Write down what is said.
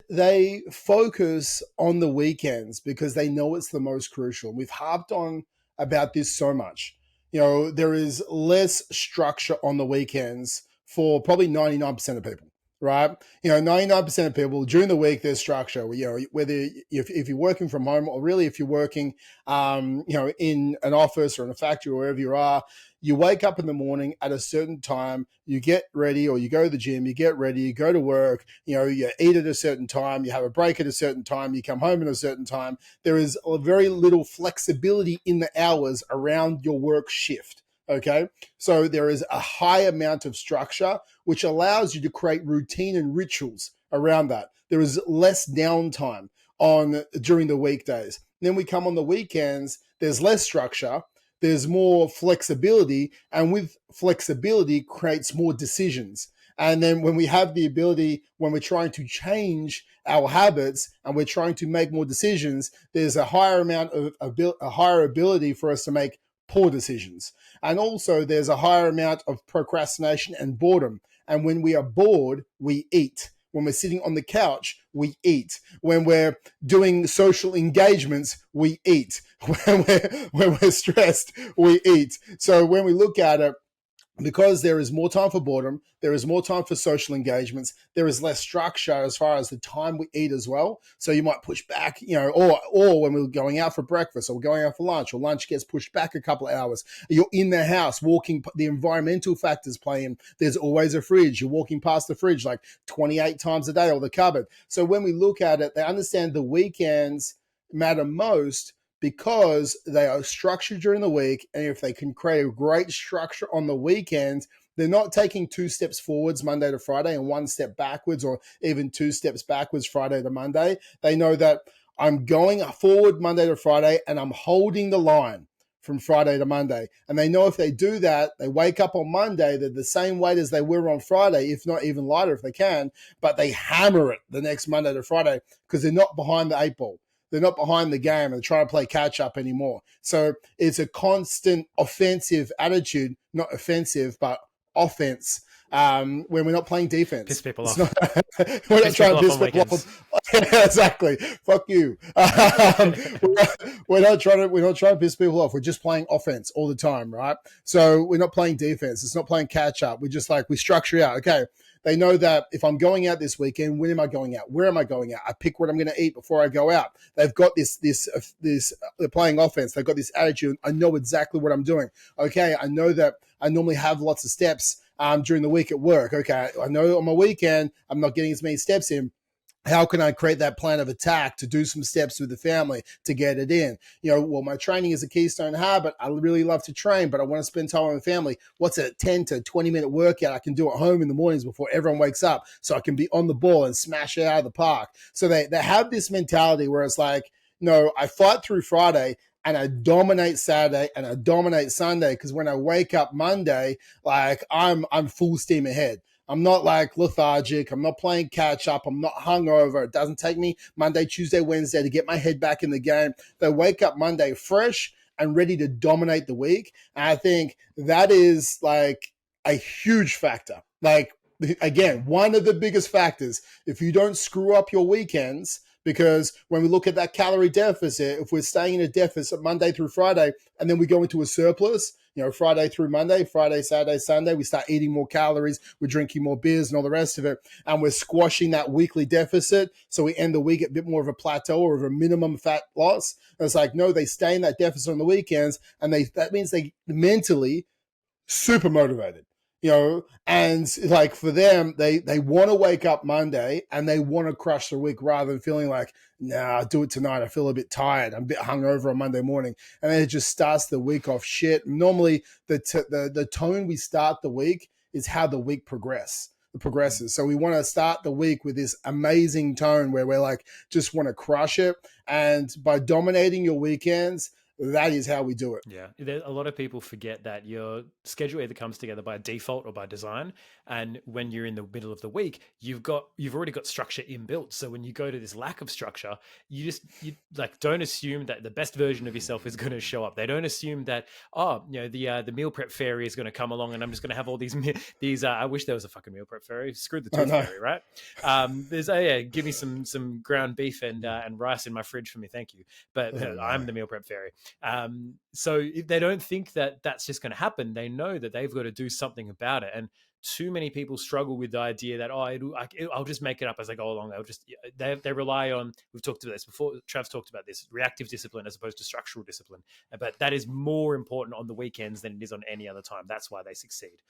they focus on the weekends because they know it's the most crucial. We've harped on about this so much. There is less structure on the weekends for probably 99% of people, right? 99% of people during the week, there's structure. Whether if you're working from home or really if you're working, in an office or in a factory or wherever you are, you wake up in the morning at a certain time, you get ready or you go to the gym, you get ready, you go to work, you eat at a certain time, you have a break at a certain time, you come home at a certain time. There is very little flexibility in the hours around your work shift. Okay. So there is a high amount of structure, which allows you to create routine and rituals around that. There is less downtime during the weekdays. Then we come on the weekends, there's less structure, there's more flexibility, and with flexibility creates more decisions. And then when we have the ability, when we're trying to change our habits and we're trying to make more decisions, there's a higher amount of a higher ability for us to make poor decisions. And also there's a higher amount of procrastination and boredom. And when we are bored, we eat. When we're sitting on the couch, we eat. When we're doing social engagements, we eat. When we're stressed, we eat. So when we look at it, because there is more time for boredom, there is more time for social engagements, there is less structure as far as the time we eat as well. So you might push back, or when we're going out for breakfast or we're going out for lunch, or lunch gets pushed back a couple of hours. You're in the house walking, the environmental factors play in. There's always a fridge. You're walking past the fridge like 28 times a day, or the cupboard. So when we look at it, they understand the weekends matter most because they are structured during the week. And if they can create a great structure on the weekends, they're not taking 2 steps forwards Monday to Friday and 1 step backwards, or even 2 steps backwards Friday to Monday. They know that I'm going forward Monday to Friday and I'm holding the line from Friday to Monday. And they know if they do that, they wake up on Monday, they're the same weight as they were on Friday, if not even lighter if they can, but they hammer it the next Monday to Friday because they're not behind the 8 ball. They're not behind the game and trying to play catch up anymore. So it's a constant offensive attitude, not offensive, but offense. When we're not playing defense, piss people off. We're not trying to piss people off. Exactly. Fuck you. We're not trying to piss people off. We're just playing offense all the time, right? So we're not playing defense. It's not playing catch up. We structure out. Okay. They know that if I'm going out this weekend, when am I going out? Where am I going out? I pick what I'm going to eat before I go out. They've got this. They're playing offense. They've got this attitude. I know exactly what I'm doing. Okay, I know that I normally have lots of steps during the week at work. Okay, I know on my weekend I'm not getting as many steps in. How can I create that plan of attack to do some steps with the family to get it in? My training is a keystone habit. I really love to train, but I want to spend time with my family. What's a 10 to 20 minute workout I can do at home in the mornings before everyone wakes up so I can be on the ball and smash it out of the park? So they have this mentality where it's like, no, I fight through Friday and I dominate Saturday and I dominate Sunday, because when I wake up Monday, like I'm full steam ahead. I'm not like lethargic. I'm not playing catch up. I'm not hungover. It doesn't take me Monday, Tuesday, Wednesday to get my head back in the game. They wake up Monday fresh and ready to dominate the week. And I think that is like a huge factor. Like, again, one of the biggest factors. If you don't screw up your weekends, because when we look at that calorie deficit, if we're staying in a deficit Monday through Friday and then we go into a surplus, Friday through Monday, Friday, Saturday, Sunday, we start eating more calories, we're drinking more beers and all the rest of it, and we're squashing that weekly deficit, so we end the week at a bit more of a plateau or of a minimum fat loss. And it's like, no, they stay in that deficit on the weekends, and that means they mentally super motivated. And like for them, they want to wake up Monday and they want to crush the week rather than feeling like, nah, I'll do it tonight. I feel a bit tired. I'm a bit hungover on Monday morning. And then it just starts the week off shit. Normally the tone we start the week is how the week progresses. So we want to start the week with this amazing tone where we're like, just want to crush it. And by dominating your weekends, That is how we do it. Yeah, a lot of people forget that your schedule either comes together by default or by design. And when you're in the middle of the week, you've already got structure inbuilt. So when you go to this lack of structure, you like don't assume that the best version of yourself is going to show up. They don't assume that the meal prep fairy is going to come along and I'm just going to have all these. I wish there was a fucking meal prep fairy. Screw the I tooth know. fairy, right? There's give me some ground beef and rice in my fridge for me, thank you. But Oh I'm no. the meal prep fairy. So if they don't think that that's just going to happen, they know that they've got to do something about it. And too many people struggle with the idea that I'll just make it up as I go along. They rely on, we've talked about this before, Trav's talked about this, reactive discipline as opposed to structural discipline. But that is more important on the weekends than it is on any other time. That's why they succeed.